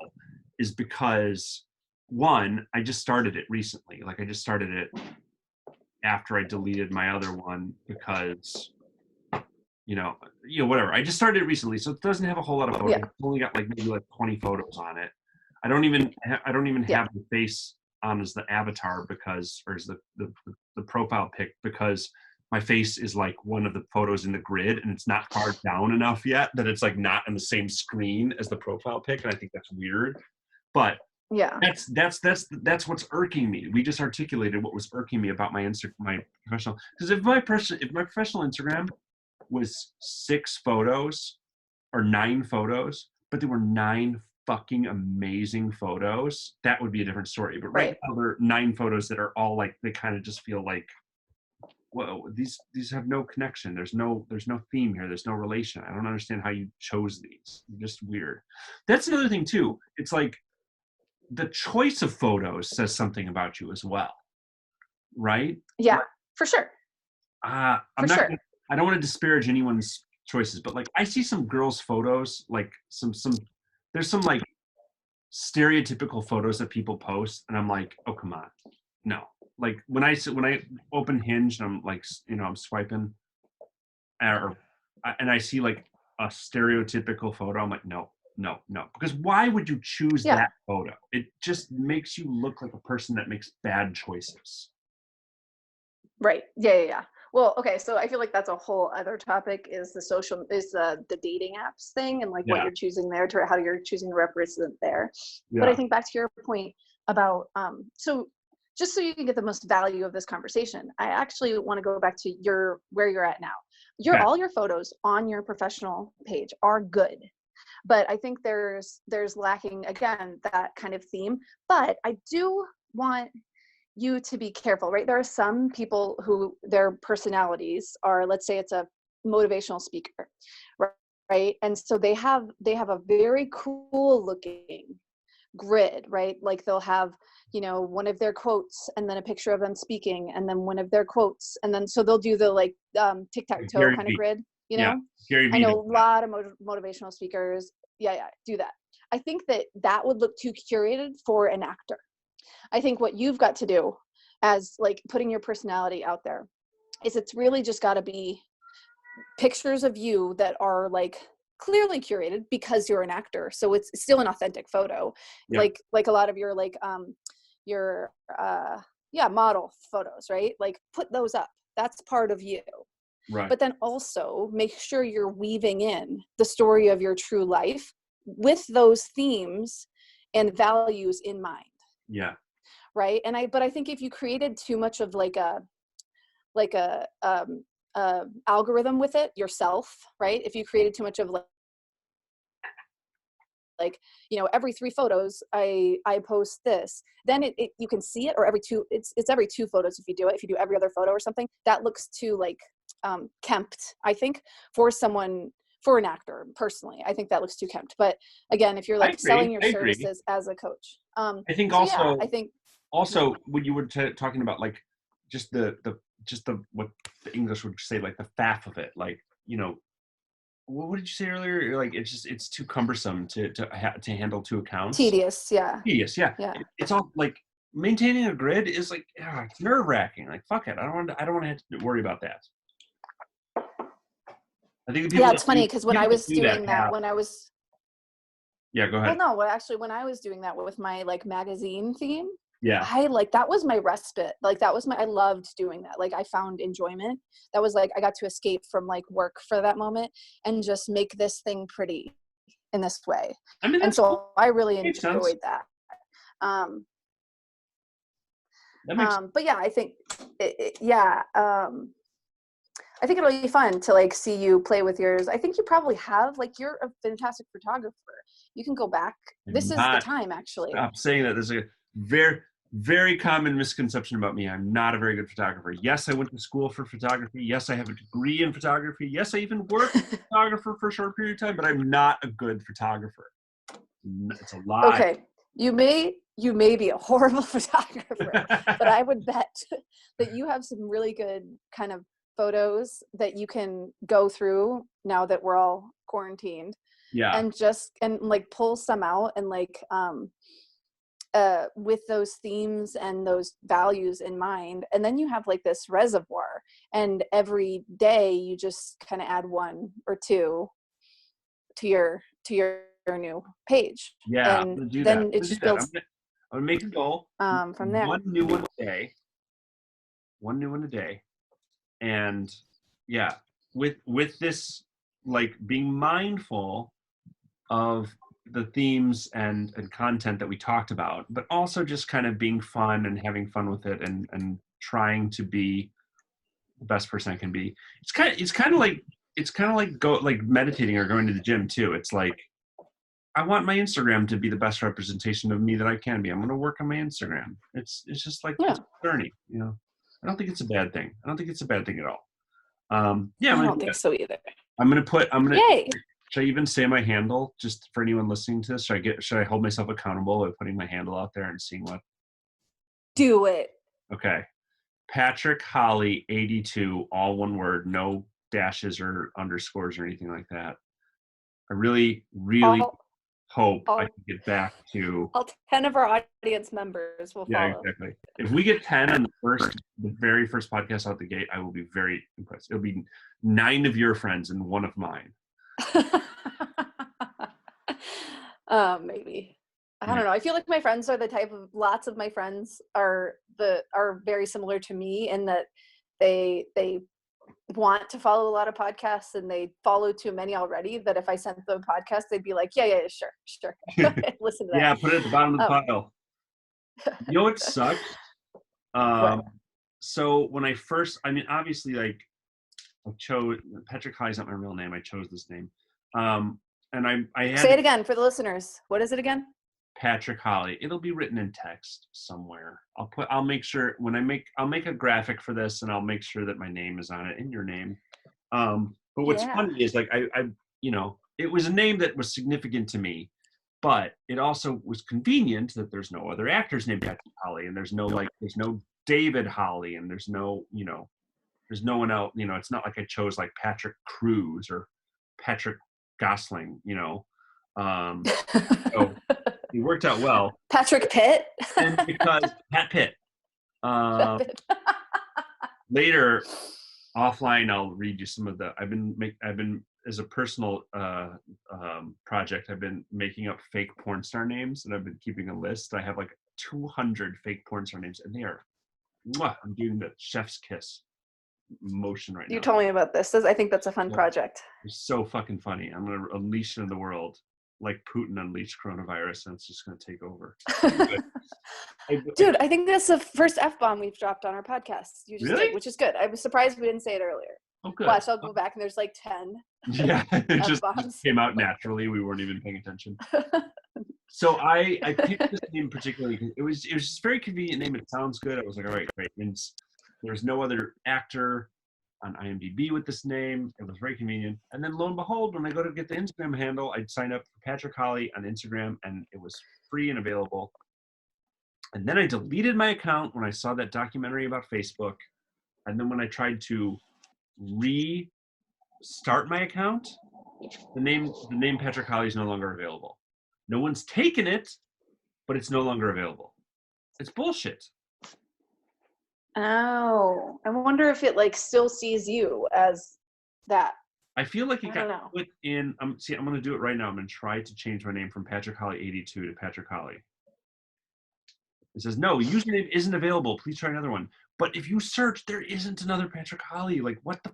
is because one, I just started it recently. Like I just started it after I deleted my other one because whatever. I just started it recently, so it doesn't have a whole lot of photos. Yeah. It's only got like maybe like 20 photos on it. I don't even have the face on as the avatar or as the profile pic, because my face is like one of the photos in the grid and it's not far down enough yet that it's like not on the same screen as the profile pic, and I think that's weird. But yeah, that's what's irking me. We just articulated what was irking me about my professional. Because if my professional Instagram was 6 photos or 9 photos, but there were 9 fucking amazing photos, that would be a different story. But right now there are 9 photos that are all like, they kind of just feel like, whoa, these have no connection. There's no theme here. There's no relation. I don't understand how you chose these. They're just weird. That's another thing too. It's like the choice of photos says something about you as well, right? Yeah, for sure. I don't want to disparage anyone's choices, but like I see some girls' photos, like there's some like stereotypical photos that people post, and I'm like, oh come on, no. Like when I open Hinge and I'm like, I'm swiping, and I see like a stereotypical photo, I'm like, no, because why would you choose that photo? It just makes you look like a person that makes bad choices. Right. Yeah. Well, okay. So I feel like that's a whole other topic, is the dating apps thing, and like what you're choosing there, to how you're choosing to represent there. Yeah. But I think back to your point about, so just so you can get the most value of this conversation, I actually want to go back to where you're at now. All your photos on your professional page are good, but I think there's lacking, again, that kind of theme. But I do want you to be careful, right? There are some people who their personalities are, let's say it's a motivational speaker, right? And so they have a very cool looking grid, right? Like they'll have, one of their quotes and then a picture of them speaking, and then one of their quotes, and then so they'll do the like tic-tac-toe kind of grid, I know a lot of motivational speakers do that. I think that would look too curated for an actor. I think what you've got to do, as like putting your personality out there, is it's really just got to be pictures of you that are like clearly curated because you're an actor. So it's still an authentic photo. Yeah. Like a lot of your model photos, right? Like put those up. That's part of you. Right. But then also make sure you're weaving in the story of your true life with those themes and values in mind. Yeah. Right. But I think if you created too much of like a algorithm with it yourself, right? If you created too much of every 3 photos I post this, then you can see it, or every 2, it's every 2 photos. If you do every other photo or something, that looks too like kempt, I think, for an actor. Personally, I think that looks too kempt. But again, if you're like selling your services as a coach, I think also when you were talking about like just the what the English would say, like the faff of it, like, what did you say earlier? You're like, it's too cumbersome to handle 2 accounts. Tedious, yeah. It's all like maintaining a grid is like, it's nerve wracking. Like, fuck it, I don't want to have to worry about that. I think it's funny because when I was doing that, go ahead. Well, no, actually, when I was doing that with my like magazine theme, that was my respite. Like I loved doing that. Like I found enjoyment. That was like, I got to escape from like work for that moment and just make this thing pretty in this way. I mean, and so cool. I really enjoyed that. But yeah, I think, I think it'll be fun to like see you play with yours. I think you probably have, like, you're a fantastic photographer. You can go back. This is the time, actually. Stop saying that. There's a very, very common misconception about me. I'm not a very good photographer. Yes, I went to school for photography. Yes, I have a degree in photography. Yes, I even worked as a photographer for a short period of time, but I'm not a good photographer. It's a lie. Okay. You may be a horrible photographer, but I would bet that you have some really good kind of photos that you can go through now that we're all quarantined. Yeah. And like pull some out and like with those themes and those values in mind, and then you have like this reservoir, and every day you just kind of add one or two to your new page. Yeah, and I'm gonna do then that. it just builds I'm gonna make a goal. from there. One new one a day. One new one a day. And yeah, with this, like, being mindful of the themes and content that we talked about, but also just kind of being fun and having fun with it, and trying to be the best person I can be. It's kind of like meditating or going to the gym too. It's like, I want my Instagram to be the best representation of me that I can be. I'm going to work on my Instagram. It's just like it's a journey, you know. I don't think it's a bad thing. I don't think it's a bad thing at all. Yeah, I don't think so either. Yay. Should I even say my handle just for anyone listening to this? Should I hold myself accountable by putting my handle out there and seeing what? Do it. Okay. Patrick Holly 82, all one word, no dashes or underscores or anything like that. I really hope I can get back to all 10 of our audience members will follow. Exactly. If we get 10 on the very first podcast out the gate, I will be very impressed. It'll be 9 of your friends and 1 of mine. Maybe. I don't know. I feel like my friends are the type of, lots of my friends are very similar to me in that they want to follow a lot of podcasts, and they follow too many already, that if I sent them a podcast, they'd be like, yeah, sure. Listen to that. Yeah, put it at the bottom of the pile. You know what sucks? So when I first, obviously, like, I chose, Patrick Holly's not my real name. I chose this name. And I had, say it again for the listeners. What is it again? Patrick Holly. It'll be written in text somewhere. I'll make sure I'll make a graphic for this, and I'll make sure that my name is on it, and your name. But what's funny is, like, I it was a name that was significant to me, but it also was convenient that there's no other actors named Patrick Holly, and there's no David Holly, and there's no one else, it's not like I chose like Patrick Cruz or Patrick Gosling, so it worked out well. Patrick Pitt. And because Pat Pitt. Later, offline, I'll read you some of the. I've been as a personal project. I've been making up fake porn star names, and I've been keeping a list. I have like 200 fake porn star names, and they are. I'm doing the chef's kiss motion right now. You told me about this. I think that's a fun project. It's so fucking funny. I'm gonna unleash it in the world, like Putin unleashed coronavirus, and it's just gonna take over. Dude, I think that's the first F-bomb we've dropped on our podcast. You just really? did, which is good. I was surprised we didn't say it earlier. Oh, good. Watch, I'll go back and there's like 10. Yeah, it just came out naturally. We weren't even paying attention. So I picked this name particularly because it was just a very convenient name. It sounds good. I was like, all right, great. And there's no other actor on IMDb with this name. It was very convenient. And then lo and behold, when I go to get the Instagram handle, I'd sign up for Patrick Holly on Instagram, and it was free and available. And then I deleted my account when I saw that documentary about Facebook. And then when I tried to restart my account, the name Patrick Holly is no longer available. No one's taken it, but it's no longer available. It's bullshit. Oh, I wonder if it like still sees you as that. I feel like it got put in. I'm going to do it right now. I'm going to try to change my name from Patrick Holly 82 to Patrick Holly. It says, no, username isn't available. Please try another one. But if you search, there isn't another Patrick Holly. Like, what the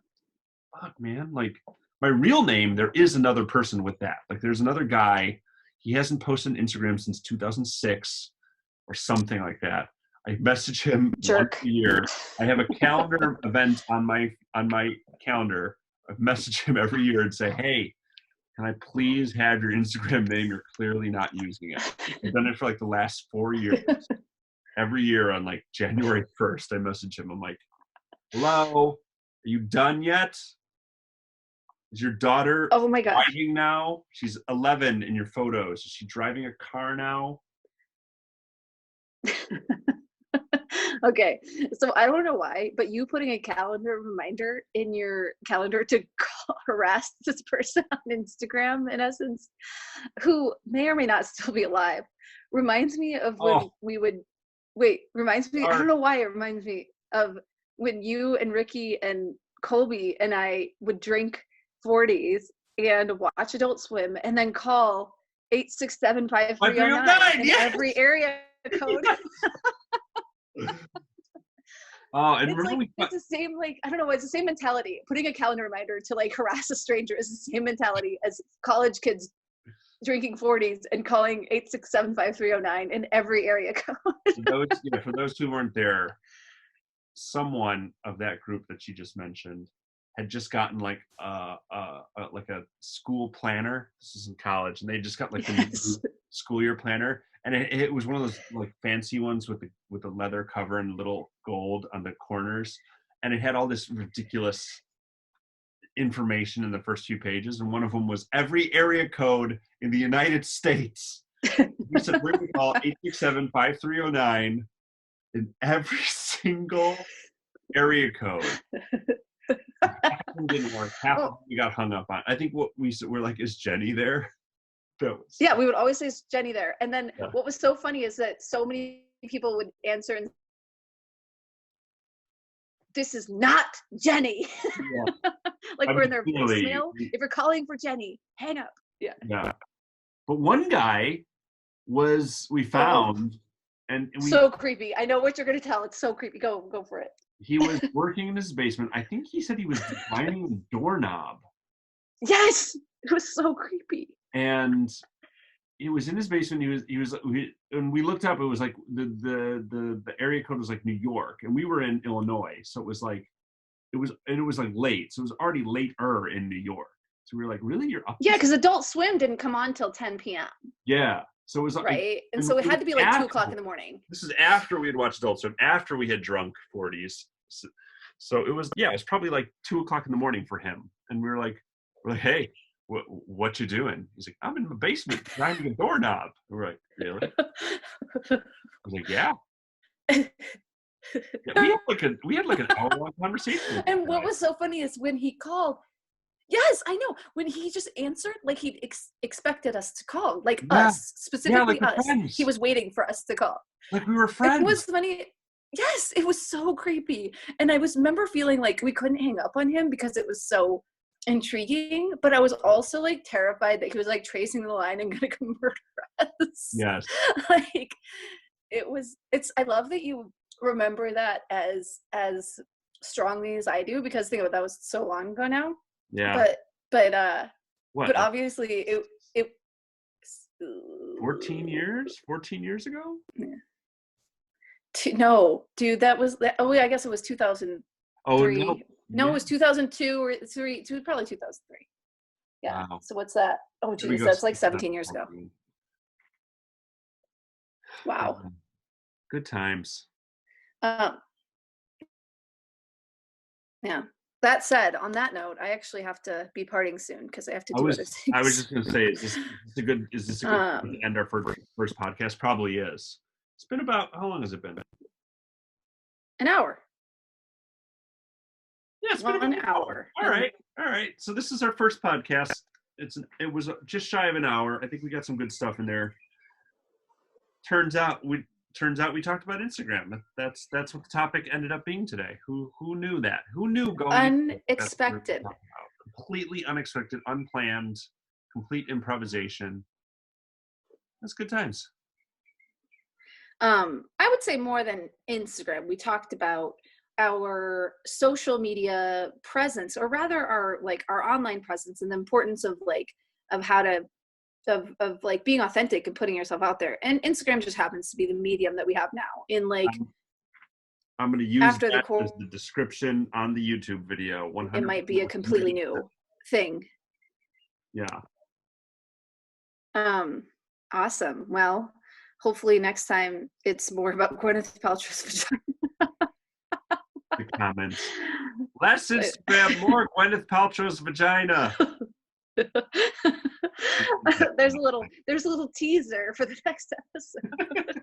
fuck, man? Like, my real name, there is another person with that. Like, there's another guy. He hasn't posted on Instagram since 2006 or something like that. I message him once a year. I have a calendar event on my calendar. I message him every year and say, hey, can I please have your Instagram name? You're clearly not using it. I've done it for like the last 4 years. Every year on like January 1st, I message him. I'm like, hello, are you done yet? Is your daughter driving now? She's 11 in your photos. Is she driving a car now? Okay, so I don't know why, but you putting a calendar reminder in your calendar to harass this person on Instagram, in essence, who may or may not still be alive, reminds me of when we would, reminds me, I don't know why it reminds me of when you and Ricky and Colby and I would drink 40s and watch Adult Swim and then call 867-5309 in yes! every area code. And it's like it's the same, like, I don't know, it's the same mentality. Putting a calendar reminder to like harass a stranger is the same mentality as college kids drinking 40s and calling 867-5309 in every area code. For those who weren't there, someone of that group that she just mentioned had just gotten like a school planner. This is in college, and they just got like the school year planner, and it was one of those like fancy ones with the leather cover and little gold on the corners, and it had all this ridiculous information in the first few pages, and one of them was every area code in the United States. We said we're going to call 867-5309 in every single area code. Half of them didn't work. Half of them we got hung up on. I think what we said, we're like, is Jenny there? Yeah, we would always say, is Jenny there? And then what was so funny is that so many people would answer and this is not Jenny. Yeah. Like we're in their voicemail. If you're calling for Jenny, hang up. Yeah. Yeah. But one guy we found, and so creepy. I know what you're gonna tell. It's so creepy. Go for it. He was working in his basement. I think he said he was designing a doorknob. Yes, it was so creepy. And he was in his basement. And we looked up. It was like the area code was like New York, and we were in Illinois, so it was like late. So it was already later in New York. So we were like, really, you're up? Yeah, because Adult Swim didn't come on till 10 p.m. Yeah. So it was right, and so it had to be like 2 o'clock in the morning. This is after we had watched Adult Swim, after we had drunk 40s. So it was probably like 2 o'clock in the morning for him, and we're like, hey, what you doing? He's like, I'm in the basement grinding a doorknob. We're like, really? I was like, yeah. We had like an hour-long conversation. And what was so funny is when he called. Yes, I know. When he just answered, like he expected us to call, like us, specifically like us. Friends. He was waiting for us to call. Like we were friends. It was funny. Yes, it was so creepy. And I remember feeling like we couldn't hang up on him because it was so intriguing, but I was also like terrified that he was like tracing the line and gonna come murder us. Yes. Like I love that you remember that as strongly as I do, because think about that was so long ago now. Yeah. But obviously it 14 years ago? Yeah. No, dude, that was I guess it was 2003. Oh no, it was 2002 or 3. It was probably 2003. Yeah. Wow. So what's that? Oh geez, that's like 17 years ago. Wow. Good times. Yeah. That said, on that note, I actually have to be partying soon because I have to do other things. I was just going to say, is this a good to end our first podcast? Probably is. It's been about, how long has it been? An hour. Yeah, it's been 1 hour. All right. So this is our first podcast. It was just shy of an hour. I think we got some good stuff in there. Turns out we talked about Instagram. That's what the topic ended up being today. Who knew that? Who knew going? Unexpected. Completely unexpected, unplanned, complete improvisation. That's good times. I would say more than Instagram. We talked about our social media presence, or rather our online presence, and the importance of how to of being authentic and putting yourself out there. And Instagram just happens to be the medium that we have now. In I'm going to use that as the description on the YouTube video. 100%. It might be a completely new thing. Yeah. Awesome. Well, hopefully next time it's more about Gwyneth Paltrow's vagina. The comments. Less Instagram, more Gwyneth Paltrow's vagina. There's a little teaser for the next episode.